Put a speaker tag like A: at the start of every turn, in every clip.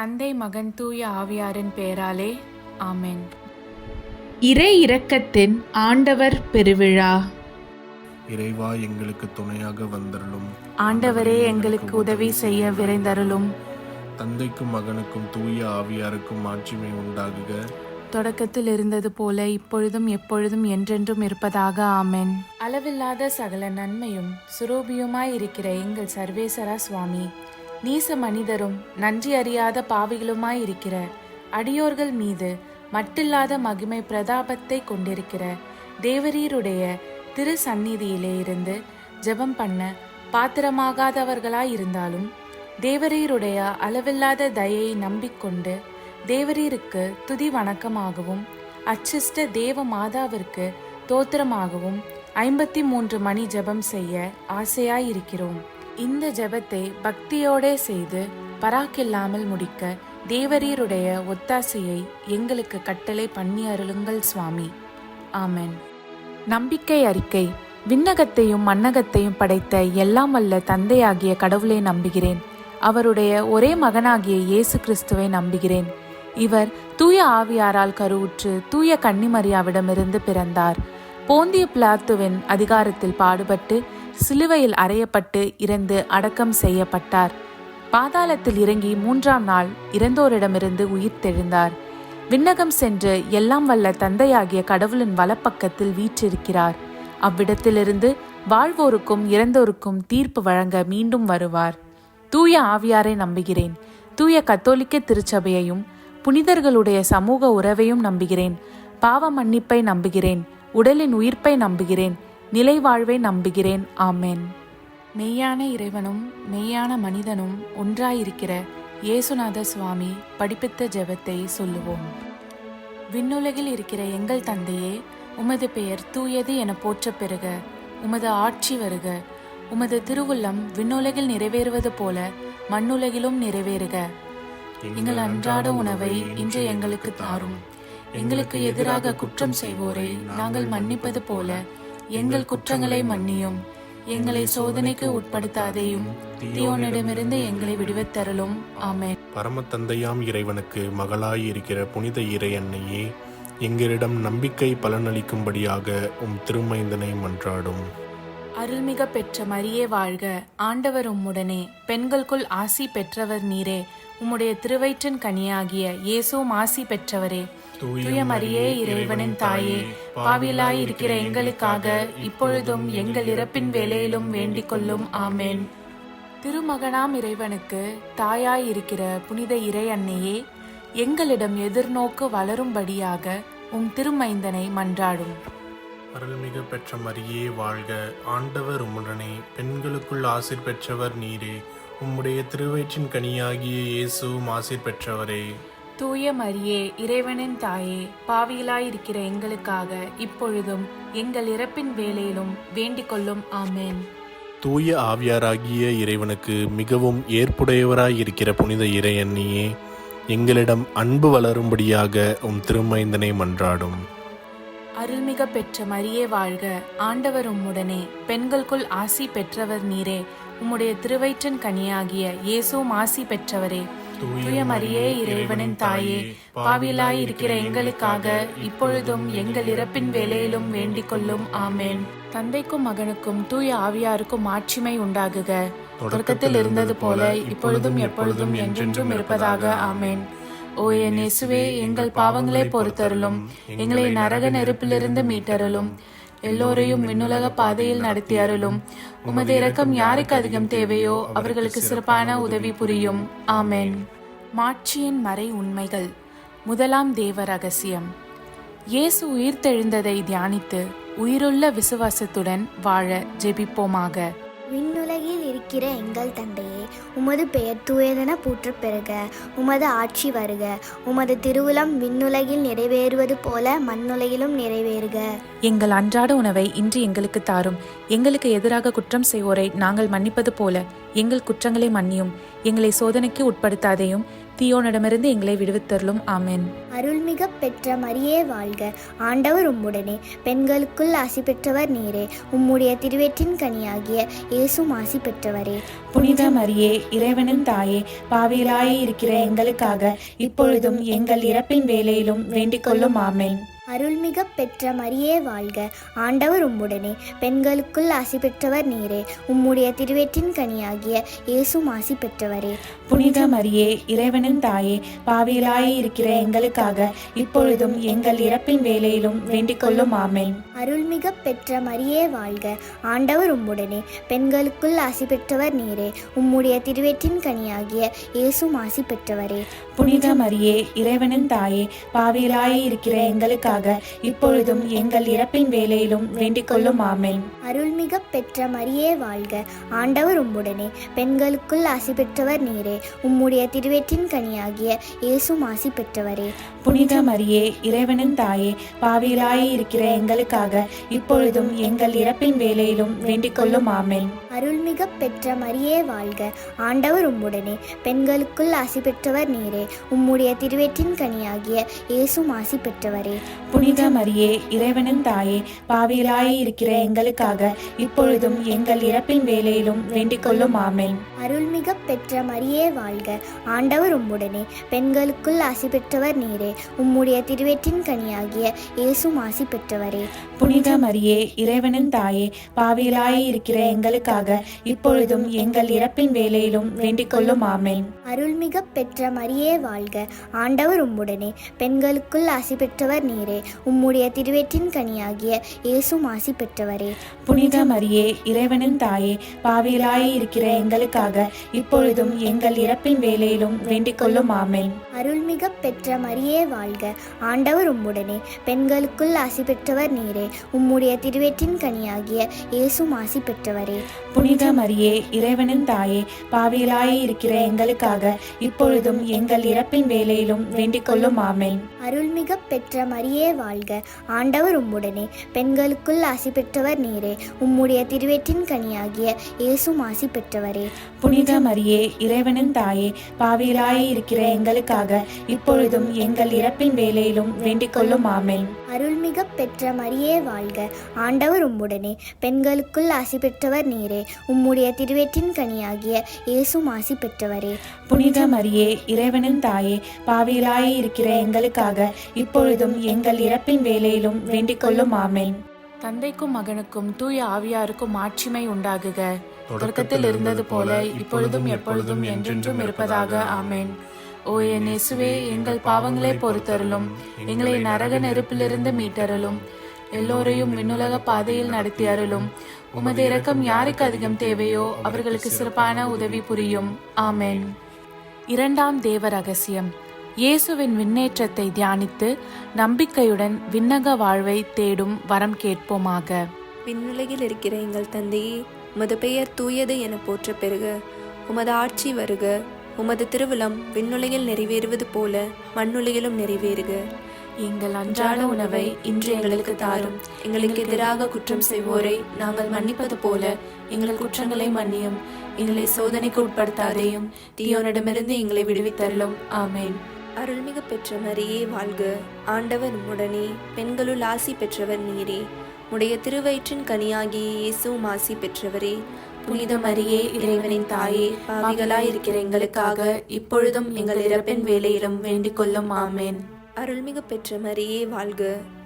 A: தந்தை, மகன், தூய ஆவியாரின் பெயராலே ஆமென்.
B: இறை இரக்கத்தின் ஆண்டவர் பெருவிழா.
C: இறைவா, எங்களுக்கு துணையாக வந்தருளும்.
A: ஆண்டவரே, எங்களுக்கு உதவி செய்ய விரைந்தருளும்.
C: தந்தைக்கும் மகனுக்கும் தூய ஆவியாருக்கும் ஆட்சிமை உண்டாகுக.
A: தொடக்கத்தில் இருந்தது போல இப்பொழுதும் எப்பொழுதும் என்றென்றும் இருப்பதாக ஆமென். அளவில்லாத சகல நன்மையும் சுரூபியுமாயிருக்கிற எங்கள் சர்வேசரா சுவாமி, நீச மனிதரும் நன்றி அறியாத பாவிகளுமாயிருக்கிற அடியோர்கள் மீது மட்டில்லாத மகிமை பிரதாபத்தை கொண்டிருக்கிற தேவரீருடைய திரு சந்நிதியிலே இருந்து ஜெபம் பண்ண பாத்திரமாகாதவர்களாயிருந்தாலும் தேவரீருடைய அளவில்லாத தயையை நம்பிக்கொண்டு தேவரீருக்கு துதி வணக்கமாகவும் அச்சிஷ்ட தேவ மாதாவிற்கு தோத்திரமாகவும் 53 மணி ஜெபம் செய்ய ஆசையாயிருக்கிறோம். இந்த ஜெபத்தை பக்தியோடே செய்து பராக்கில்லாமல் முடிக்க தேவரீருடைய ஒத்தாசையை எங்களுக்கு கட்டளை பண்ணி அருளுங்கள் சுவாமி. ஆமென். நம்பிக்கை அறிக்கை. விண்ணகத்தையும் மண்ணகத்தையும் படைத்த எல்லாம் வல்ல தந்தையாகிய கடவுளை நம்புகிறேன். அவருடைய ஒரே மகனாகிய இயேசு கிறிஸ்துவை நம்புகிறேன். இவர் தூய ஆவியாரால் கருவுற்று தூய கன்னிமரியாவிடமிருந்து பிறந்தார். போந்திய பிலாத்துவின் அதிகாரத்தில் பாடுபட்டு சிலுவையில் அறையப்பட்டு இறந்து அடக்கம் செய்யப்பட்டார். பாதாளத்தில் இறங்கி 3ஆம் நாள் இறந்தோரிடமிருந்து உயிர்த்தெழுந்தார். விண்ணகம் சென்று எல்லாம் வல்ல தந்தையாகிய கடவுளின் வலப்பக்கத்தில் வீற்றிருக்கிறார். அவ்விடத்திலிருந்து வாழ்வோருக்கும் இறந்தோருக்கும் தீர்ப்பு வழங்க மீண்டும் வருவார். தூய ஆவியாரை நம்புகிறேன். தூய கத்தோலிக்க திருச்சபையையும் புனிதர்களுடைய சமூக உறவையும் நம்புகிறேன். பாவ மன்னிப்பை நம்புகிறேன். உடலின் உயிர்ப்பை நம்புகிறேன். நிலை வாழ்வை நம்புகிறேன். ஆமென். மெய்யான இறைவனும் மெய்யான மனிதனும் ஒன்றாயிருக்கிற இயேசுநாத சுவாமி படிப்பித்த ஜெபத்தை சொல்லுவோம். விண்ணுலகில் இருக்கிற எங்கள் தந்தையே, உமது பெயர் தூயது என போற்ற பெறுக. உமது ஆட்சி வருக. உமது திருவுள்ளம் விண்ணுலகில் நிறைவேறுவது போல மண்ணுலகிலும் நிறைவேறுக. எங்கள் அன்றாட உணவை இன்று எங்களுக்கு தாரும். எங்களுக்கு எதிராக குற்றம் செய்வோரை நாங்கள் மன்னிப்பது போல எங்கள் குற்றங்களை மன்னியும். எங்களை சோதனைக்கு உட்படுத்தாதேயும், தீயோனிடமிருந்து எங்களை விடுவித்தருளும். ஆமென்.
C: பரம தந்தையாம் இறைவனுக்கு மகளாய் இருக்கிற புனித இறை அன்னையே, எங்களிடம் நம்பிக்கை பலனளிக்கும்படியாக உம் திருமைந்தனை மன்றாடும்.
A: அருள்மிக பெற்ற மரியே வாழ்க. ஆண்டவர் உம்முடனே, பெண்களுக்குள் ஆசி பெற்றவர் நீரே. உம்முடைய திருவயிற்றின் கனியாகிய இயேசுவும் ஆசி பெற்றவரே. தூய மரியே, இறைவனின் தாயே, பாவிலாய் இருக்கிற எங்களுக்காக இப்பொழுதும் எங்கள் இறப்பின் வேளையிலும் வேண்டிக் கொள்ளும். ஆமென். திருமகனாம் இறைவனுக்கு தாயாய் இருக்கிற புனித இறை அன்னையே, எங்களிடம் எதிர்நோக்கு வளரும்படியாக உம் திருமைந்தனை மன்றாடும்.
C: அருள்மிகு பெற்ற மரியே வாழ்க. ஆண்டவர் உம்முடனே, பெண்களுக்குள் ஆசீர் பெற்றவர் நீரே. உம்முடைய திருவயிற்றின் கனியாகிய இயேசுவும் ஆசீர் பெற்றவரே.
A: தூய மரியே, இறைவனின் தாயே, பாவியலாயிருக்கிற எங்களுக்காக இப்பொழுதும் எங்கள் இறப்பின் வேளையிலும் வேண்டிக் கொள்ளும். ஆமென்.
C: தூய ஆவியாராகிய இறைவனுக்கு மிகவும் ஏற்புடையவராயிருக்கிற புனித இறை அன்னையே, எங்களிடம் அன்பு வளரும்படியாக உம் திருமைந்தனை மன்றாடும்.
A: அருள்மிக பெற்ற மரியே வாழ்க. ஆண்டவர் உம்முடனே, பெண்களுக்குள் ஆசி பெற்றவர் நீரே. உம்முடைய திருவயிற்றின் கனியாகிய இயேசுவும் ஆசி பெற்றவரே. தூய மரியே, இறைவனின் தாயே, பாவியலாய் இருக்கிற எங்களுக்காக இப்பொழுதும் எங்கள் இறப்பின் வேளையிலும் வேண்டிக் கொள்ளும். ஆமென். தந்தைக்கும் மகனுக்கும் தூய ஆவியாருக்கும் ஆட்சிமை உண்டாகுக. தொடக்கத்தில் இருந்தது போல இப்பொழுதும் எப்பொழுதும் என்றென்றும் இருப்பதாக. ஆமென். ஓ என் இயேசுவே, எங்கள் பாவங்களை பொறுத்தருளும். எங்களை நரக நெருப்பிலிருந்து மீட்டருளும். எல்லோரையும் விண்ணுலக பாதையில் நடத்தி அருளும். உமது இரக்கம் யாருக்கு அதிகம் தேவையோ அவர்களுக்கு சிறப்பான உதவி புரியும். ஆமென். மாட்சியின் மறை உண்மைகள். முதலாம் தேவ ரகசியம். இயேசு உயிர்த்தெழுந்ததை தியானித்து உயிருள்ள விசுவாசத்துடன் வாழ ஜெபிப்போமாக.
D: விண்ணுலகில் இருக்கிற எங்கள் தந்தையே, உமது பெயர் தூயதென போற்ற பெறுக. உமது ஆட்சி வருக. உமது திருவுளம் விண்ணுலகில் நிறைவேறுவது போல மண்ணுலகிலும் நிறைவேறுக.
A: எங்கள் அன்றாட உணவை இன்று எங்களுக்கு தாரும். எங்களுக்கு எதிராக குற்றம் செய்வோரை நாங்கள் மன்னிப்பது போல எங்கள் குற்றங்களை மன்னியும். எங்களை சோதனைக்கு உட்படுத்தாதேயும், தீயோனிடமிருந்து எங்களை விடுவித்தருளும். ஆமென்.
D: அருள்மிக பெற்ற மரியே வாழ்க, ஆண்டவர் உம்முடனே, பெண்களுக்குள் ஆசி பெற்றவர் நீரே. உம்முடைய திருவயிற்றின் கனியாகிய இயேசும் ஆசி பெற்றவரே.
A: புனித மரியே, இறைவனின் தாயே, பாவிகளாய் இருக்கிற எங்களுக்காக இப்பொழுதும் எங்கள் இறப்பின் வேளையிலும் வேண்டிக் கொள்ளும். ஆமென்.
D: அருள்மிக பெற்ற மரியே வாழ்க, ஆண்டவர் உம்முடனே, பெண்களுக்குள் ஆசி பெற்றவர் நீரே. உம்முடைய திருவயிற்றின் கனியாகிய இயேசும் ஆசி பெற்றவரே.
A: புனித மரியே, இறைவனின் தாயே, பாவிகளாய் இருக்கிற எங்களுக்காக இப்பொழுதும் எங்கள் இறப்பின் வேளையிலும் வேண்டிக் கொள்ளும். ஆமென்.
D: அருள்மிக பெற்ற மரியே வாழ்க, ஆண்டவர் உம்முடனே, பெண்களுக்குள் ஆசி பெற்றவர் நீரே. உம்முடைய திருவயிற்றின் கனியாகிய இயேசும் ஆசி பெற்றவரே.
A: புனித மரியே, இறைவனின் தாயே, பாவிகளாய் இருக்கிற எங்களுக்காக இப்பொழுதும் எங்கள் இறப்பின் வேளையிலும் வேண்டிக் கொள்ளும். ஆமென்.
D: அருள்மிக பெற்ற மரியே வாழ்க, ஆண்டவர் உம்முடனே, பெண்களுக்குள் ஆசி பெற்றவர் நீரே. உம்முடைய திருவயிற்றின் கனியாகிய இயேசும் ஆசி பெற்றவரே.
A: புனித மரியே, இறைவனின் தாயே, பாவிகளாய் இருக்கிற எங்களுக்காக இப்பொழுதும் எங்கள் இறப்பின் வேளையிலும் வேண்டிக் கொள்ளும். ஆமென்.
D: அருள்மிக பெற்ற மரியே வாழ்க, ஆண்டவர் உம்முடனே, பெண்களுக்குள் ஆசி பெற்றவர் நீரே. உம்முடைய திருவயிற்றின் கனியாகிய இயேசும் ஆசி பெற்றவரே.
A: புனித மரியே, இறைவனின் தாயே, பாவிகளாய் இருக்கிற எங்களுக்காக இப்பொழுதும் எங்கள் இறப்பின் வேளையிலும் வேண்டிக் கொள்ளும். ஆமென்.
D: அருள்மிக பெற்ற மரியே வாழ்க, ஆண்டவர் உம்முடனே, பெண்களுக்குள் ஆசி பெற்றவர் நீரே. உம்முடைய திருவயிற்றின் கனியாகிய இயேசும் ஆசி பெற்றவரே.
A: புனித மரியே, இறைவனின் தாயே, பாவிகளாய் இருக்கிற எங்களுக்காக இப்பொழுதும் எங்கள் இறப்பின் வேளையிலும் வேண்டிக் கொள்ளும். ஆமென்.
D: அருள்மிக பெற்ற மரியே வாழ்க, ஆண்டவர் உம்முடனே, பெண்களுக்குள் ஆசி பெற்றவர் நீரே. உம்முடைய திருவயிற்றின் கனியாகிய இயேசும் ஆசி பெற்றவரே.
A: புனித மரியே, இறைவனின் தாயே, பாவிகளாய் இருக்கிற எங்களுக்காக இப்பொழுதும் எங்கள் இறப்பின் வேளையிலும் வேண்டிக் கொள்ளும். ஆமென்.
D: அருள்மிக பெற்ற மரியே வாழ்க, ஆண்டவர் உம்முடனே, பெண்களுக்குள் ஆசி பெற்றவர் நீரே. உம்முடைய திருவயிற்றின் கனியாகிய இயேசும் ஆசி பெற்றவரே.
A: புனித மரியே, இறைவனின் தாயே, பாவிகளாய் இருக்கிற எங்களுக்காக இப்பொழுதும் எங்கள் இறப்பின் வேளையிலும் வேண்டிக் கொள்ளும். ஆமென்.
D: அருள்மிக பெற்ற மரியே வாழ்க, ஆண்டவர் உம்முடனே, பெண்களுக்குள் ஆசி பெற்றவர் நீரே. உம்முடைய திருவயிற்றின் கனியாகிய இயேசும் ஆசி பெற்றவரே.
A: புனித மரியே, இறைவனின் தாயே, பாவிகளாய் இருக்கிற எங்களுக்காக இப்பொழுதும் எங்கள் இறப்பின் வேளையிலும் வேண்டிக் கொள்ளும். ஆமென்.
D: அருள்மிக பெற்ற மரியே வாழ்க, ஆண்டவர் உம்முடனே, பெண்களுக்குள் ஆசி பெற்றவர் நீரே. உம்முடைய திருவயிற்றின் கனியாகிய இயேசும் ஆசி பெற்றவரே.
A: புனித மரியே, இறைவனின் தாயே, பாவிகளாய் இருக்கிற எங்களுக்காக இப்பொழுதும் எங்கள் இறப்பின் வேளையிலும் வேண்டிக் கொள்ளும். ஆமென். தந்தைக்கும் மகனுக்கும் தூய ஆவியாருக்கும் ஆட்சிமை உண்டாகுக. தொடக்கத்தில் இருந்தது போல இப்பொழுதும் எப்பொழுதும் என்றென்றும் இருப்பதாக. ஆமென். ஓ என் இயேசுவே, எங்கள் பாவங்களை பொறுத்தருளும், எங்களை நரக நெருப்பிலிருந்து மீட்டருளும், எல்லோரையும் விண்ணுலக பாதையில் நடத்தி அருளும். உமது இரக்கம் யாருக்கு அதிகம் தேவையோ அவர்களுக்கு சிறப்பான உதவி புரியும். ஆமென். இரண்டாம் தேவ ரகசியம். இயேசுவின் விண்ணேற்றத்தை தியானித்து நம்பிக்கையுடன் விண்ணக வாழ்வை தேடும் வரம் கேட்போமாக.
E: விண்ணுலகில் இருக்கிற எங்கள் தந்தையே, உமது பெயர் தூயது என போற்ற பெறுக. உமது ஆட்சி வருக. உமது திருவுளம் விண்ணுலகில் நிறைவேறுவது போல மண்ணுலகிலும் நிறைவேறுக.
A: எங்கள் அன்றாட உணவை இன்று எங்களுக்கு தாரும். எங்களுக்கு எதிராக குற்றம் செய்வோரை நாங்கள் மன்னிப்பது போல எங்கள் குற்றங்களை மன்னியும். எங்களை சோதனைக்கு உட்படுத்தாதேயும், தீயோனிடமிருந்து எங்களை விடுவித்தருளும். ஆமென்.
E: அருள்மிகு பெற்ற மரியே வாழ்க, ஆண்டவர் உம்முடனே, பெண்களுள் ஆசி பெற்றவர் நீரே. உடைய திருவயிற்றின் கனியாகிய இயேசுவும் ஆசி பெற்றவரே.
A: புனித மரியே, இறைவனின் தாயே, பாவிகளாய் இருக்கிற எங்களுக்காக இப்பொழுதும் எங்கள் இறப்பின் வேளையிலும் வேண்டிக் கொள்ளும். ஆமென்.
E: அருள்மிகு பெற்ற மரியே வாழ்க,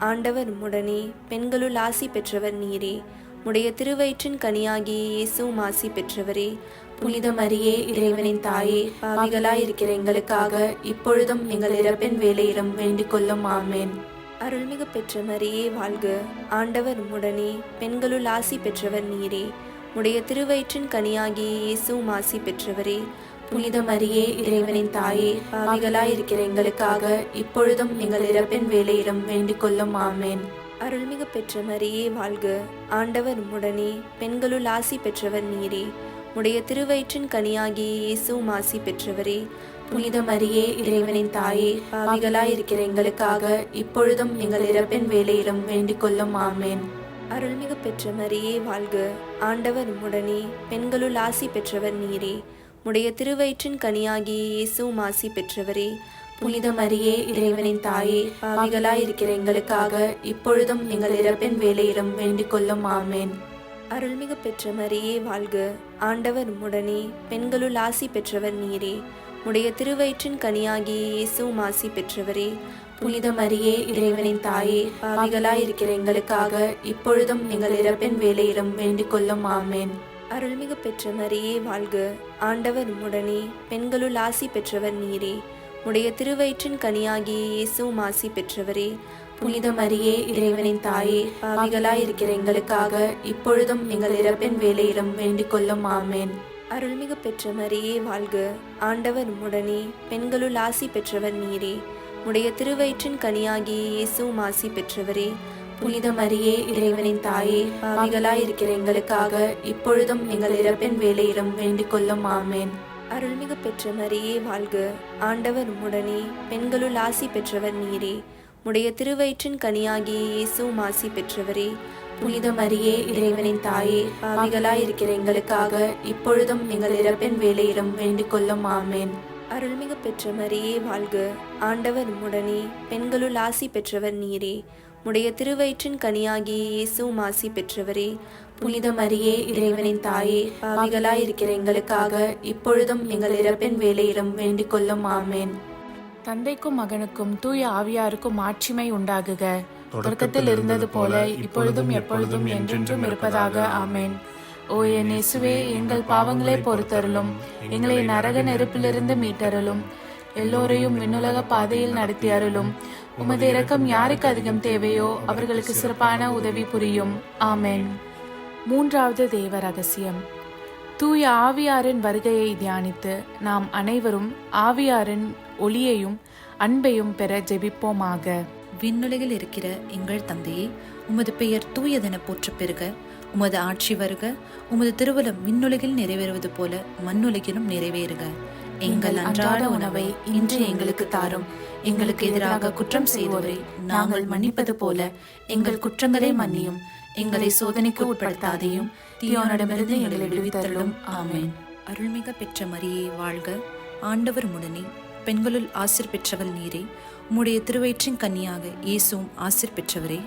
E: ஆண்டவர் உம்முடனே, பெண்களுள் ஆசி பெற்றவர் நீரே. உடைய திருவயிற்றின் கனியாகிய இயேசுவும் ஆசி பெற்றவரே.
A: புனித மரியே, இறைவனின் தாயே, பாவிகளாய் இருக்கிற எங்களுக்காக இப்பொழுதும் எங்கள் இறப்பின் வேளையிலும் வேண்டிக் கொள்ளும். ஆமென்.
E: அருள்மிகு பெற்ற மரியே வாழ்க, ஆண்டவர் உம்முடனே, பெண்களுள் ஆசி பெற்றவர் நீரே. உடைய திருவயிற்றின் கனியாகிய இயேசுவும் ஆசி பெற்றவரே.
A: புனித மரியே, இறைவனின் தாயே, பாவிகளாய் இருக்கிற எங்களுக்காக இப்பொழுதும் எங்கள் இறப்பின் வேளையிலும் வேண்டிக் கொள்ளும். ஆமென்.
E: அருள்மிகு பெற்ற மரியே வாழ்க, ஆண்டவர் உம்முடனே, பெண்களுள் ஆசி பெற்றவர் நீரே. உடைய திருவயிற்றின் கனியாகிய இயேசுவும் ஆசி பெற்றவரே.
A: புனித மரியே, இறைவனின் தாயே, பாவிகளாய் இருக்கிற எங்களுக்காக இப்பொழுதும் எங்கள் இறப்பின் வேளையிலும் வேண்டிக் கொள்ளும். ஆமென்.
E: அருள்மிகு பெற்ற மரியே வாழ்க, ஆண்டவர் உம்முடனே, பெண்களுள் ஆசி பெற்றவர் நீரே. உடைய திருவயிற்றின் கனியாகிய இயேசுவும் ஆசி பெற்றவரே. புனித மரியே, இறைவனின் தாயே, பாவிகளாயிருக்கிற எங்களுக்காக இப்பொழுதும் எங்கள் இறப்பின் வேளையிலும் வேண்டிக் கொள்ளும். ஆமேன். அருள்மிகு பெற்ற மரியே வாழ்க. ஆண்டவர் உம்முடனே, பெண்களுள் ஆசி பெற்றவர் நீரே. உடைய திருவயிற்றின் கனியாகிய இயேசுவும் ஆசி பெற்றவரே. புனித மரியே, இறைவனின் தாயே, பாவிகளாயிருக்கிற எங்களுக்காக இப்பொழுதும் எங்கள் இறப்பின் வேளையிலும் வேண்டிக் கொள்ளும். ஆமேன். அருள்மிகு பெற்ற மரியே வாழ்க. ஆண்டவர் உம்முடனே, பெண்களுள் ஆசி பெற்றவர் நீரே. உடைய திருவயிற்றின் கனியாகிய இயேசுவும் ஆசி பெற்றவரே. புனித மரியே, இறைவனின் தாயே, பாவிகளாயிருக்கிற எங்களுக்காக இப்பொழுதும் எங்கள் இறப்பின் வேளையிலும் வேண்டிக் கொள்ளும். ஆமேன். அருள்மிகு பெற்ற மரியே வாழ்க. ஆண்டவர் உம்முடனே, பெண்களுள் ஆசி பெற்றவர் நீரே. உடைய திருவயிற்றின் கனியாகிய இயேசுவும் ஆசி பெற்றவரே. புனித மரியே, இறைவனின் தாயே, பாவிகளாயிருக்கிற எங்களுக்காக இப்பொழுதும் எங்கள் இறப்பின் வேளையிலும் வேண்டிக் கொள்ளும். ஆமேன். அருள்மிகு பெற்ற மரியே வாழ்க. ஆண்டவர் உம்முடனே, பெண்களுள் ஆசி பெற்றவர் நீரே. உடைய திருவயிற்றின் கனியாகிய இயேசுவும் ஆசி பெற்றவரே. புனித மரியே, இறைவனின் தாயே, பாவிகளாயிருக்கிற எங்களுக்காக இப்பொழுதும் எங்கள் இறப்பின் வேளையிலும் வேண்டிக் கொள்ளும். ஆமேன். அருள்மிகு பெற்ற மரியே வாழ்க. ஆண்டவர் உம்முடனே, பெண்களுள் ஆசி பெற்றவர் நீரே. உடைய திருவயிற்றின் கனியாகிய இயேசுவும் ஆசி பெற்றவரே. புனித மரியே, இறைவனின் தாயே, பாவிகளாயிருக்கிற எங்களுக்காக இப்பொழுதும் எங்கள் இறப்பின் வேளையிலும் வேண்டிக் கொள்ளும். ஆமேன்.
A: தந்தைக்கும் மகனுக்கும் தூய ஆவியாருக்கும் மாட்சிமை உண்டாகுக. தொடக்கத்தில் இருந்தது போல இப்பொழுதும் எப்பொழுதும் என்றென்றும் இருப்பதாக. ஆமேன். ஓ என் இயேசுவே, எங்கள் பாவங்களை பொறுத்தருளும், எங்களை நரக நெருப்பிலிருந்து மீட்டருளும், எல்லோரையும் விண்ணுலக பாதையில் நடத்தி அருளும். உமது இரக்கம் யாருக்கு அதிகம் தேவையோ அவர்களுக்கு சிறப்பான உதவி புரியும். ஆமேன். மூன்றாவது தேவ ரகசியம். தூய ஆவியாரின் வருகையை தியானித்து நாம் அனைவரும் ஆவியாரின் ஒளியையும் அன்பையும் பெற ஜெபிப்போமாக.
F: விண்ணுலகில் இருக்கிற எங்கள் தந்தையே, உமது பெயர் தூயதென போற்றப் பெறுக. உமது ஆட்சி வருக. உமது திருவுளம் விண்ணுலகில் நிறைவேறுவது போல மண்ணுலகிலும் நிறைவேறுக. எங்கள் அன்றாட உணவை இன்று எங்களுக்கு தாரும். எங்களுக்கு எதிராக குற்றம் செய்வோரை நாங்கள் மன்னிப்பது போல எங்கள் குற்றங்களை மன்னியும். எங்களை சோதனைக்கு உட்படுத்தாதையும் தீயோனிடமிருந்து எங்களை விடுவித்தருளும். ஆமேன். அருள்மிக பெற்ற மரியே வாழ்க. ஆண்டவர் உம்முடனே, பெண்களுள் ஆசீர் பெற்றவள் நீரே. உம்முடைய திருவயிற்றின் கன்னியாக இயேசுவும் ஆசீர் பெற்றவரே.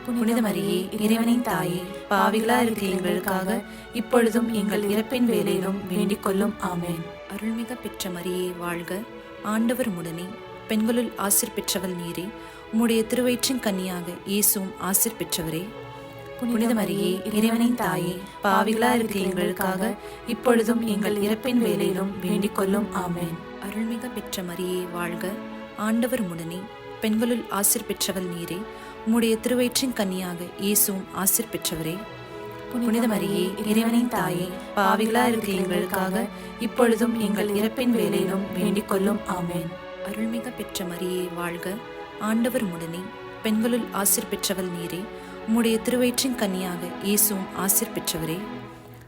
F: புனித மரியே, இறைவனின் தாயே, பாவிகளாயிருக்கிற எங்களுக்காக இப்பொழுதும் எங்கள் இறப்பின் வேளையிலும் வேண்டிக் கொள்ளும். ஆமேன். அருள்மிக பெற்ற மரியே வாழ்க. ஆண்டவர் உம்முடனே, பெண்களுள் ஆசீர் பெற்றவள் நீரே. உம்முடைய திருவயிற்றின் கன்னியாக இயேசுவும் ஆசீர் பெற்றவரே. புனித மரியே, இறைவனின் தாயே, பாவிகளாயிருக்கிற எங்களுக்காக இப்பொழுதும் எங்கள் இறப்பின் வேளையிலும் வேண்டிக் கொள்ளும். ஆமேன். அருள்மிக பெற்ற மரியே வாழ்க. ஆண்டவர் உம்முடனே, பெண்களுள் ஆசீர் பெற்றவள் நீரே. உம்முடைய திருவயிற்றின் கன்னியாக இயேசுவும் ஆசீர் பெற்றவரே. புனித மரியே, இறைவனின் தாயே, பாவிகளாயிருக்கிற எங்களுக்காக இப்பொழுதும் எங்கள் இறப்பின் வேளையிலும் வேண்டிக் கொள்ளும். ஆமேன். அருள்மிக பெற்ற மரியே வாழ்க. ஆண்டவர் உம்முடனே, பெண்களுள் ஆசீர் பெற்றவள் நீரே. உம்முடைய திருவயிற்றின் கன்னியாக இயேசுவும் ஆசீர் பெற்றவரே.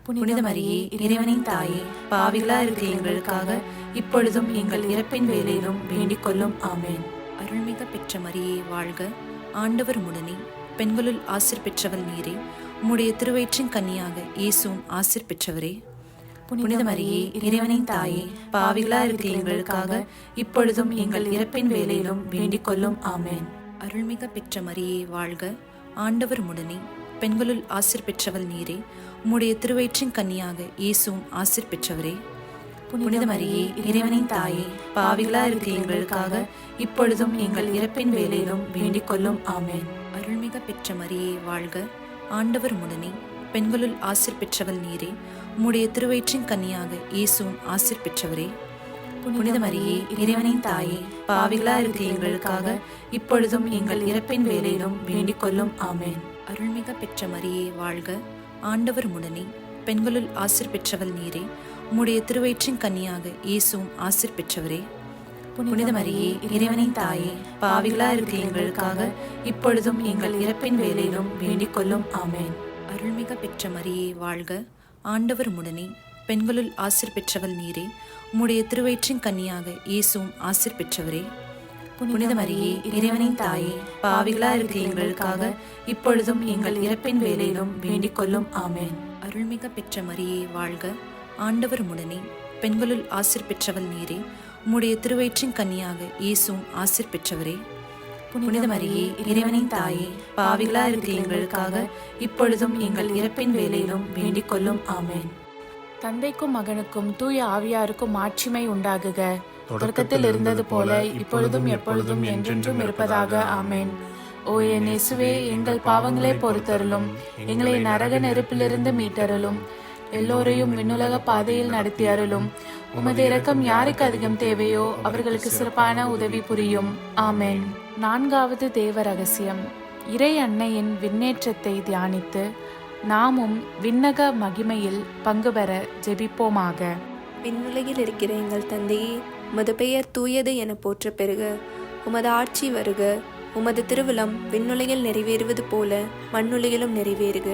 F: புனித மரியே, இறைவனின் தாயே, பாவிகளாயிருக்கிற எங்களுக்காக இப்பொழுதும் எங்கள் இறப்பின் வேளையிலும் வேண்டிக் கொள்ளும். ஆமேன். அருள்மிக பெற்ற மரியே வாழ்க. ஆண்டவர் உம்முடனே, பெண்களுள் ஆசீர் பெற்றவள் நீரே. உம்முடைய திருவயிற்றின் கன்னியாக இயேசுவும் ஆசீர் பெற்றவரே. புனித மரியே, இறைவனின் தாயே, பாவிகளாயிருக்கிற எங்களுக்காக இப்பொழுதும் எங்கள் இறப்பின் வேளையிலும் வேண்டிக் கொள்ளும். ஆமேன். அருள்மிக பெற்ற மரியே வாழ்க. ஆண்டவர் உம்முடனே, பெண்களுள் ஆசீர் பெற்றவள் நீரே. உம்முடைய திருவயிற்றின் கன்னியாக இயேசுவும் ஆசீர் பெற்றவரே. புனித மரியே, இறைவனின் தாயே, பாவிகளாயிருக்கிற எங்களுக்காக இப்பொழுதும் எங்கள் இறப்பின் வேளையிலும் வேண்டிக் கொள்ளும். ஆமேன். அருள்மிக பெற்ற மரியே வாழ்க. ஆண்டவர் உம்முடனே, பெண்களுள் ஆசீர் பெற்றவள் நீரே. உம்முடைய திருவயிற்றின் கன்னியாக இயேசுவும் ஆசீர் பெற்றவரே. புனித மரியே, இறைவனின் தாயே, பாவிகளாயிருக்கிற எங்களுக்காக இப்பொழுதும் எங்கள் இறப்பின் வேளையிலும் வேண்டிக் கொள்ளும். ஆமேன். அருள்மிக பெற்ற மரியே வாழ்க. ஆண்டவர் உம்முடனே, பெண்களுள் ஆசீர் பெற்றவள் நீரே. உம்முடைய திருவயிற்றின் கன்னியாக இயேசுவும் ஆசீர் பெற்றவரே. புனித மரியே, இறைவனின் தாயே, பாவிகளாயிருக்கிற எங்களுக்காக இப்பொழுதும் எங்கள் இறப்பின் வேளையிலும் வேண்டிக் கொள்ளும். ஆமேன். அருள்மிக பெற்ற மரியே வாழ்க. ஆண்டவர் உம்முடனே, பெண்களுள் ஆசீர் பெற்றவள் நீரே. உம்முடைய திருவயிற்றின் கன்னியாக இயேசுவும் ஆசீர் பெற்றவரே. புனித மரியே, இறைவனின் தாயே, பாவிகளாயிருக்கிற எங்களுக்காக இப்பொழுதும் எங்கள் இறப்பின் வேளையிலும் வேண்டிக் கொள்ளும். ஆமேன். அருள்மிக பெற்ற மரியே வாழ்க. ஆண்டவர் உம்முடனே, பெண்களுள் ஆசிர் பெற்றவள் நீரே. உம்முடைய திருவயிற்றின் கன்னியாக இயேசுவும் ஆசிர் பெற்றவரே. புனித மரியே, இறைவனின் தாயே, பாவிகளா இருக்கிற எங்களுக்காக இப்பொழுதும் எங்கள் இறப்பின் வேளையிலும் வேண்டிக் கொள்ளும். ஆமென்.
A: தந்தைக்கும் மகனுக்கும் தூய ஆவியாருக்கும் மாட்சிமை உண்டாகுக. தொடக்கத்தில் இருந்தது போல இப்பொழுதும் எப்பொழுதும் என்றென்றும் இருப்பதாக. ஆமென். ஓ என் இயேசுவே, எங்கள் பாவங்களை பொறுத்தருளும், எங்களை நரக நெருப்பிலிருந்து மீட்டருளும், எல்லோரையும் விண்ணுலக பாதையில் நடத்தி அருளும். உமது இரக்கம் யாருக்கு அதிகம் தேவையோ அவர்களுக்கு சிறப்பான உதவி புரியும். ஆமென். நான்காவது தேவ ரகசியம். இறை அன்னையின் விண்ணேற்றத்தை தியானித்து நாமும் விண்ணக மகிமையில் பங்கு பெற ஜெபிப்போமாக.
E: விண்ணுலகில் இருக்கிற எங்கள் தந்தையே, உமது பெயர் தூயது என போற்ற பெறுக. உமது ஆட்சி வருக. உமது திருவுளம் விண்ணுலகில் நிறைவேறுவது போல மண்ணுலகிலும் நிறைவேறுக.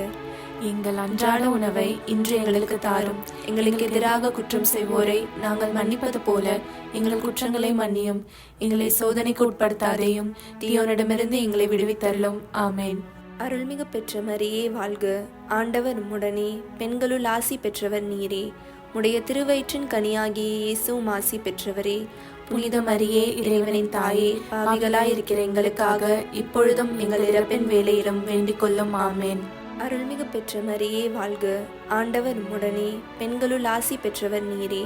A: எங்கள் அன்றாட உணவை இன்று எங்களுக்கு தாரும்.
E: எங்களுக்கு எதிராக குற்றம் செய்வோரை நாங்கள் மன்னிப்பது போல எங்கள் குற்றங்களை மன்னியும். எங்களை சோதனைக்கு உட்படுத்தாதேயும், தீயோனிடமிருந்து எங்களை விடுவித்தருளும். ஆமென். அருள்மிகு பெற்ற மரியே வாழ்க. ஆண்டவர் உம்முடனே, பெண்களுள் ஆசி பெற்றவர் நீரே. உடைய திருவயிற்றின் கனியாகிய இயேசுவும் ஆசி பெற்றவரே. புனித மரியே, இறைவனின் தாயே, பாவிகளாய் இருக்கிற எங்களுக்காக இப்பொழுதும் எங்கள் இறப்பின் வேளையிலும் வேண்டிக் கொள்ளும். ஆமென். அருள்மிகு பெற்ற மரியே வாழ்க. ஆண்டவர் உம்முடனே, பெண்களுள் ஆசி பெற்றவர் நீரே.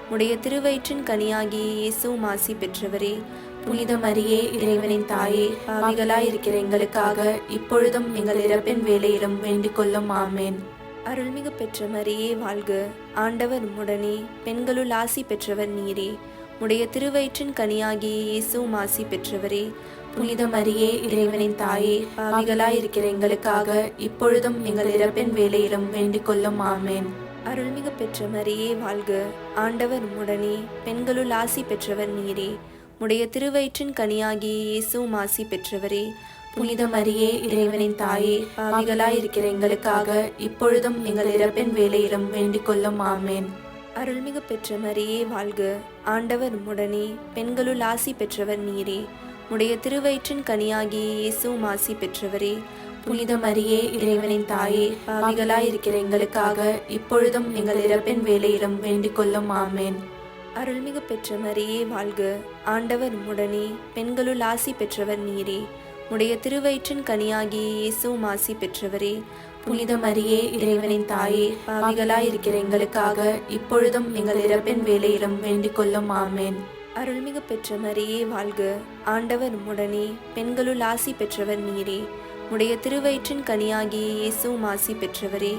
E: உடைய திருவயிற்றின் கனியாகிய இயேசுவும் ஆசி பெற்றவரே. புனித மரியே, இறைவனின் தாயே, பாவிகளாய் இருக்கிற எங்களுக்காக இப்பொழுதும் எங்கள் இறப்பின் வேளையிலும் வேண்டிக் கொள்ளும். ஆமென். அருள்மிகு பெற்ற மரியே வாழ்க. ஆண்டவர் உம்முடனே, பெண்களுள் ஆசி பெற்றவர் நீரே. உடைய திருவயிற்றின் கனியாகிய இயேசுவும் ஆசி பெற்றவரே. புனித மரியே, இறைவனின் தாயே, பாவிகளாய் இருக்கிற எங்களுக்காக இப்பொழுதும் எங்கள் இறப்பின் வேளையிலும் வேண்டிக் கொள்ளும். ஆமென். அருள்மிகு பெற்ற மரியே வாழ்க. ஆண்டவர் உம்முடனே, பெண்களுள் ஆசி பெற்றவர் நீரே. உடைய திருவயிற்றின் கனியாகிய இயேசுவும் ஆசி பெற்றவரே. புனித மரியே, இறைவனின் தாயே, பாவிகளாய் இருக்கிற எங்களுக்காக இப்பொழுதும் எங்கள் இறப்பின் வேளையிலும் வேண்டிக் கொள்ளும். ஆமென். அருள்மிகு பெற்ற மரியே வாழ்க. ஆண்டவர் உம்முடனே, பெண்களுள் ஆசி பெற்றவர் நீரே. உடைய திருவயிற்றின் கனியாகிய இயேசுவும் ஆசி பெற்றவரே. புனித மரியே, இறைவனின் தாயே, பாவிகளாய் இருக்கிற எங்களுக்காக இப்பொழுதும் எங்கள் இறப்பின் வேளையிலும் வேண்டிக் கொள்ளும். ஆமென். அருள்மிகு பெற்ற மரியே வாழ்க. ஆண்டவர் உம்முடனே, பெண்களுள் ஆசி பெற்றவர் நீரே. உடைய திருவயிற்றின் கனியாகிய இயேசுவும் ஆசி பெற்றவரே. புனித மரியே, இறைவனின் தாயே, பாவிகளாய் இருக்கிற எங்களுக்காக இப்பொழுதும் எங்கள் இறப்பின் வேளையிலும் வேண்டிக் கொள்ளும். ஆமென். அருள்மிகு பெற்ற மரியே வாழ்க. ஆண்டவர் உம்முடனே, பெண்களுள் ஆசி பெற்றவர் நீரே. உடைய திருவயிற்றின் கனியாகிய இயேசுவும் ஆசி பெற்றவரே.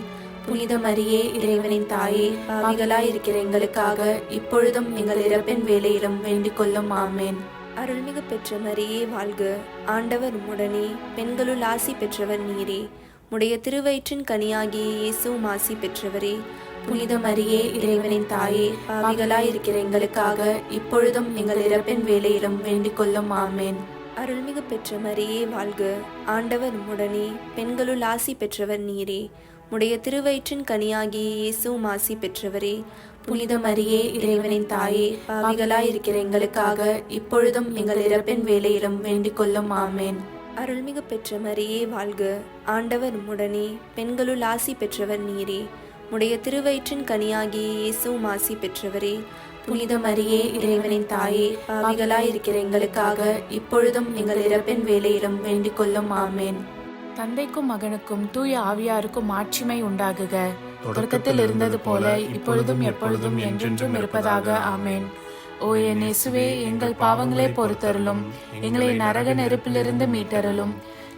E: புனித மரியே, இறைவனின் தாயே, பாவிகளாய் இருக்கிற எங்களுக்காக இப்பொழுதும் எங்கள் இறப்பின் வேளையிலும் வேண்டிக் கொள்ளும். ஆமென். அருள்மிகு பெற்ற மரியே வாழ்க. ஆண்டவர் உம்முடனே, பெண்களுள் ஆசி பெற்றவர் நீரே. உடைய திருவயிற்றின் கனியாகிய இயேசுவும் ஆசி பெற்றவரே. புனித மரியே, இறைவனின் தாயே, பாவிகளாய் இருக்கிற எங்களுக்காக இப்பொழுதும் எங்கள் இறப்பின் வேளையிலும் வேண்டிக் கொள்ளும். ஆமென். அருள்மிகு பெற்ற மரியே வாழ்க. ஆண்டவர் உம்முடனே, பெண்களுள் ஆசி பெற்றவர் நீரே. உடைய திருவயிற்றின் கனியாகிய இயேசுவும் ஆசி பெற்றவரே. புனித மரியே, இறைவனின் தாயே, பாவிகளாய் இருக்கிற எங்களுக்காக இப்பொழுதும் எங்கள் இறப்பின் வேளையிலும் வேண்டிக் கொள்ளும். ஆமென். அருள்மிகு பெற்ற மரியே வாழ்க. ஆண்டவர் உம்முடனே, பெண்களுள் ஆசி பெற்றவர் நீரே. உடைய திருவயிற்றின் கனியாகிய இயேசுவும் ஆசி பெற்றவரே. புனித மரியே, இறைவனின் தாயே, பாவிகளாய் இருக்கிற எங்களுக்காக இப்பொழுதும் எங்கள் இறப்பின் வேளையிலும் வேண்டிக் கொள்ளும். ஆமென்.
A: தந்தைக்கும் மகனுக்கும் தூய ஆவியாருக்கும் மாட்சிமை உண்டாகுக. தொடக்கத்தில் இருந்தது போல இப்பொழுதும் எப்பொழுதும் என்றென்றும் இருப்பதாக. ஆமென். ஓ என் இயேசுவே, எங்கள் பாவங்களை பொறுத்தருளும், எங்களை நரக நெருப்பிலிருந்து மீட்டருளும்,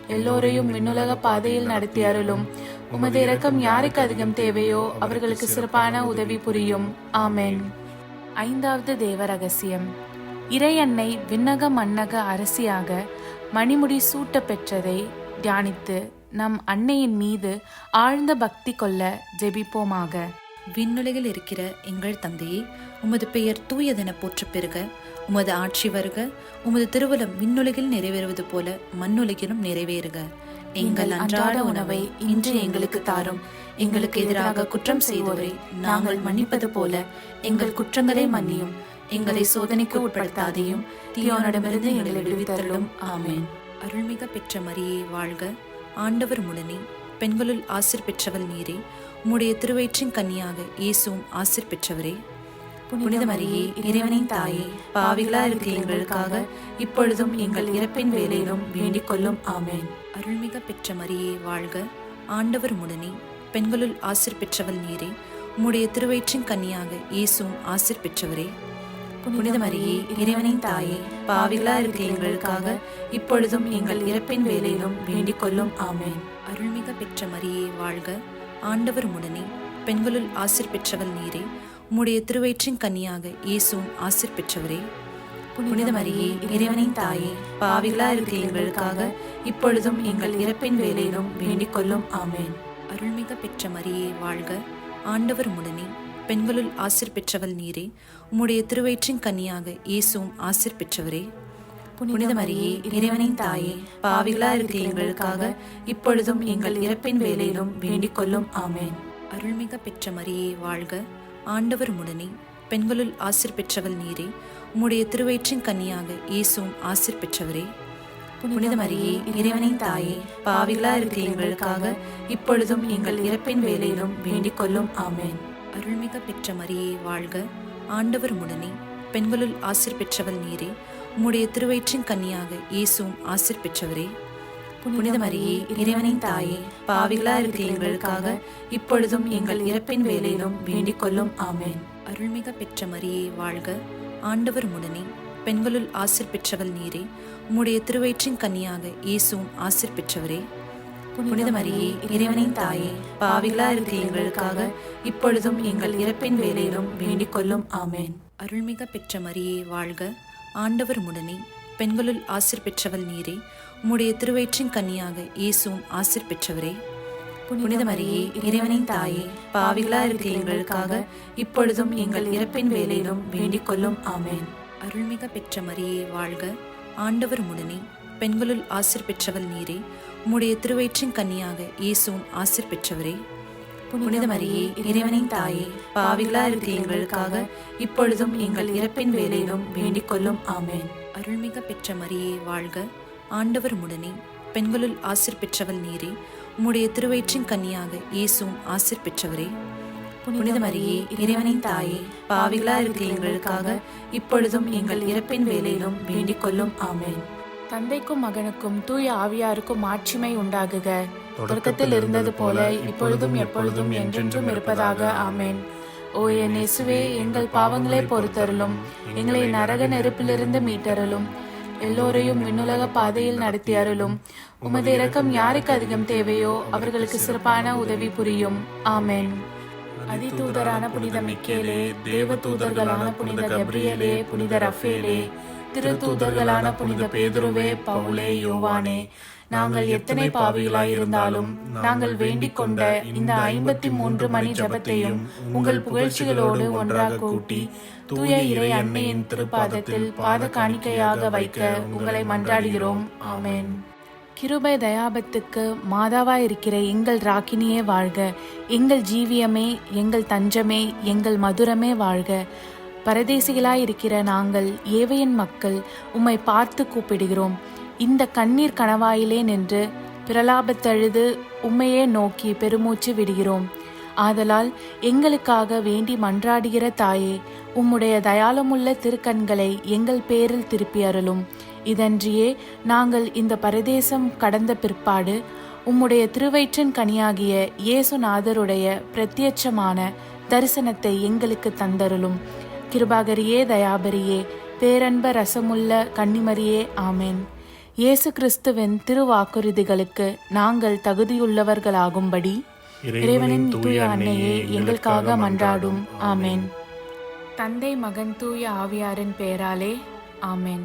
A: எல்லோரையும் விண்ணுலக பாதையில் நடத்தி அருளும். உமது இரக்கம் யாருக்கு அதிகம் தேவையோ அவர்களுக்கு சிறப்பான உதவி புரியும். ஆமென். ஐந்தாவது தேவ ரகசியம். இறை அன்னை விண்ணக மன்னக அரசியாக மணிமுடி சூட்ட பெற்றதை தியானித்து நம் அன்னையின் மீது ஆழ்ந்த பக்தி கொள்ள ஜெபிப்போமாக.
F: விண்ணுலகில் இருக்கிற எங்கள் தந்தையே, உமது பெயர் தூயதென போற்ற பெறுக. உமது ஆட்சி வருக. உமது திருவுளம் விண்ணுலகில் நிறைவேறுவது போல மண்ணுலகிலும் நிறைவேறுக. எங்கள் அன்றாட உணவை இன்று எங்களுக்கு தாரும். எங்களுக்கு எதிராக குற்றம் செய்தோரை நாங்கள் மன்னிப்பது போல எங்கள் குற்றங்களை மன்னியும். எங்களை சோதனைக்கு உட்படுத்தாதையும், தீயோனிடமிருந்து எங்களை விடுவித்தருளும். ஆமென். அருள்மிக பெற்ற மரியே வாழ்க. ஆண்டவர் உம்முடனே, பெண்களுள் ஆசிர் பெற்றவள் நீரே. உம்முடைய திருவயிற்றின் கன்னியாக இயேசுவும் ஆசிர் பெற்றவரே. புனித மரியே இறைவனின் தாயே, பாவிகளாய் இருக்கிற எங்களுக்காக இப்பொழுதும் எங்கள் இறப்பின் வேளையிலும் வேண்டிக் கொள்ளும். ஆமென். அருள்மிக பெற்ற மரியே வாழ்க, ஆண்டவர் உடனே, பெண்களுள் ஆசீர் பெற்றவள் நீரே. உம்முடைய திருவயிற்றின் கன்னியாக இயேசுவும் ஆசீர் பெற்றவரே. புனித மரியே இறைவனின் தாயே, பாவிகளாய் இருக்கிற எங்களுக்காக இப்பொழுதும் எங்கள் இறப்பின் வேளையிலும் வேண்டிக் கொள்ளும். ஆமென். அருள்மிக பெற்ற மரியே வாழ்க, ஆண்டவர் உடனே, பெண்களுள் ஆசீர் பெற்றவள் நீரே. உம்முடைய திருவயிற்றின் கன்னியாக இயேசுவும் ஆசீர் பெற்றவரே. புனித மரியே இறைவனின் தாயே, பாவிகளாய் இருக்கிற எங்களுக்காக இப்பொழுதும் எங்கள் இறப்பின் வேளையிலும் வேண்டிக் கொள்ளும். ஆமென். அருள்மிக பெற்ற மரியே வாழ்க, ஆண்டவர் உடனே, பெண்களுள் ஆசீர் பெற்றவள் நீரே. உம்முடைய திருவயிற்றின் கன்னியாக இயேசுவும் ஆசீர் பெற்றவரே. புனித மரியே இறைவனின் தாயே, பாவிகளாய் இருக்கிற எங்களுக்காக இப்பொழுதும் எங்கள் இறப்பின் வேளையிலும் வேண்டிக் கொள்ளும். ஆமென். அருள்மிக பெற்ற மரியே வாழ்க, ஆண்டவர் உடனே, பெண்களுள் ஆசீர் பெற்றவள் நீரே. உம்முடைய திருவயிற்றின் கன்னியாக இயேசுவும் ஆசீர் பெற்றவரே. புனித மரியே இறைவனின் தாயே, பாவிகளாய் இருக்கிற எங்களுக்காக இப்பொழுதும் எங்கள் இறப்பின் வேளையிலும் வேண்டிக் கொள்ளும். ஆமென். அருள்மிக பெற்ற மரியே வாழ்க, ஆண்டவர் உடனே, பெண்களுள் ஆசீர் பெற்றவள் நீரே. உம்முடைய திருவயிற்றின் கன்னியாக இயேசுவும் ஆசீர் பெற்றவரே. புனித மரியே இறைவனின் தாயே, பாவிகளாய் இருக்கிற எங்களுக்காக இப்பொழுதும் எங்கள் இறப்பின் வேளையிலும் வேண்டிக் கொள்ளும். ஆமென். அருள்மிக பெற்ற மரியே வாழ்க, ஆண்டவர் உடனே, பெண்களுள் ஆசீர் பெற்றவள் நீரே. உம்முடைய திருவயிற்றின் கன்னியாக இயேசுவும் ஆசீர் பெற்றவரே. புனித மரியே இறைவனின் தாயே, பாவிகளாய் இருக்கிற எங்களுக்காக இப்பொழுதும் எங்கள் இறப்பின் வேளையிலும் வேண்டிக் கொள்ளும். ஆமென். அருள்மிக பெற்ற மரியே வாழ்க, ஆண்டவர் உடனே, பெண்களுள் ஆசீர் பெற்றவள் நீரே. உம்முடைய திருவயிற்றின் கன்னியாக இயேசுவும் ஆசீர் பெற்றவரே. புனித மரியே இறைவனின் தாயே, பாவிகளாய் இருக்கிற எங்களுக்காக இப்பொழுதும் எங்கள் இறப்பின் வேளையிலும் வேண்டிக் கொள்ளும். ஆமென். அருள்மிக பெற்ற மரியே வாழ்க, ஆண்டவர் உடனே, பெண்களுள் ஆசீர் பெற்றவள் நீரே. உம்முடைய திருவயிற்றின் கன்னியாக இயேசுவும் ஆசீர் பெற்றவரே. புனித மரியே இறைவனின் தாயே, பாவிகளாய் இருக்கிற எங்களுக்காக இப்பொழுதும் எங்கள் இறப்பின் வேளையிலும் வேண்டிக் கொள்ளும். ஆமென். அருள்மிக பெற்ற மரியே வாழ்க, ஆண்டவர் உடனே, பெண்களுள் ஆசீர் பெற்றவள் நீரே. உம்முடைய திருவயிற்றின் கன்னியாக இயேசுவும் ஆசீர் பெற்றவரே. புனித மரியே இறைவனின் தாயே, பாவிகளாய் இருக்கிற எங்களுக்காக இப்பொழுதும் எங்கள் இறப்பின் வேளையிலும் வேண்டிக் கொள்ளும். ஆமென்.
A: தந்தைக்கும் மகனுக்கும் தூய ஆவியாருக்கும் மாட்சிமை உண்டாகுக. தொடக்கத்தில் இருந்தது போல இப்பொழுதும் எப்பொழுதும் என்றென்றும் இருப்பதாக. ஆமென். ஓ என் இயேசுவே, எங்கள் பாவங்களை பொறுத்தருளும், எங்களை நரக நெருப்பிலிருந்து மீட்டருளும், எல்லோரையும் விண்ணுலக பாதையில் நடத்தி அருளும். உமது இரக்கம் யாருக்கு அதிகம் தேவையோ அவர்களுக்கு சிறப்பான உதவி புரியும். ஆமென். அதிதூதரான புனித மிக்கேலே, தேவ தூதர்களான புனித கப்ரியேலே, புனித ரஃபேலே, திருத்தூதர்களான புனித பேதுருவே, பவுலே, யோவானே, நாங்கள் எத்தனை பாவிகளாய் இருந்தாலும் நாங்கள் வேண்டிக் கொண்ட இந்த 53 மணி ஜபத்தையும் உங்கள் புகழ்ச்சிகளோடு ஒன்றாக கூட்டி தூய இறை அன்னையின் திருப்பாதத்தில் பாத காணிக்கையாக வைக்க உங்களை மன்றாடுகிறோம். ஆமென். கிருபை தயாபத்துக்கு மாதாவாயிருக்கிற எங்கள் ராக்கினியே வாழ்க. எங்கள் ஜீவியமே, எங்கள் தஞ்சமே, எங்கள் மதுரமே வாழ்க. பரதேசிகளாயிருக்கிற நாங்கள் ஏவையின் மக்கள் உம்மை பார்த்து கூப்பிடுகிறோம். இந்த கண்ணீர் கணவாயிலே நின்று பிரலாபத்தழுது உம்மையே நோக்கி பெருமூச்சு விடுகிறோம். ஆதலால் எங்களுக்காக வேண்டி மன்றாடுகிற தாயே, உம்முடைய தயாளமுள்ள திருக்கண்களை எங்கள் பேரில் திருப்பி அருளும். இதன்றியே நாங்கள் இந்த பரதேசம் கடந்த பிற்பாடு உம்முடைய திருவயிற்றின் கனியாகிய இயேசுநாதருடைய பிரத்யட்சமான தரிசனத்தை எங்களுக்கு தந்தருளும். கிருபாகரியே, தயாபரியே, பேரன்ப ரசமுள்ள கன்னிமரியே, ஆமென். இயேசு கிறிஸ்துவின் திருவாக்குறுதிகளுக்கு நாங்கள் தகுதியுள்ளவர்களாகும்படி இறைவனின் தூய அன்னையே எங்களுக்காக மன்றாடும். ஆமென். தந்தை, மகன், தூய ஆவியாரின் பெயராலே. ஆமென்.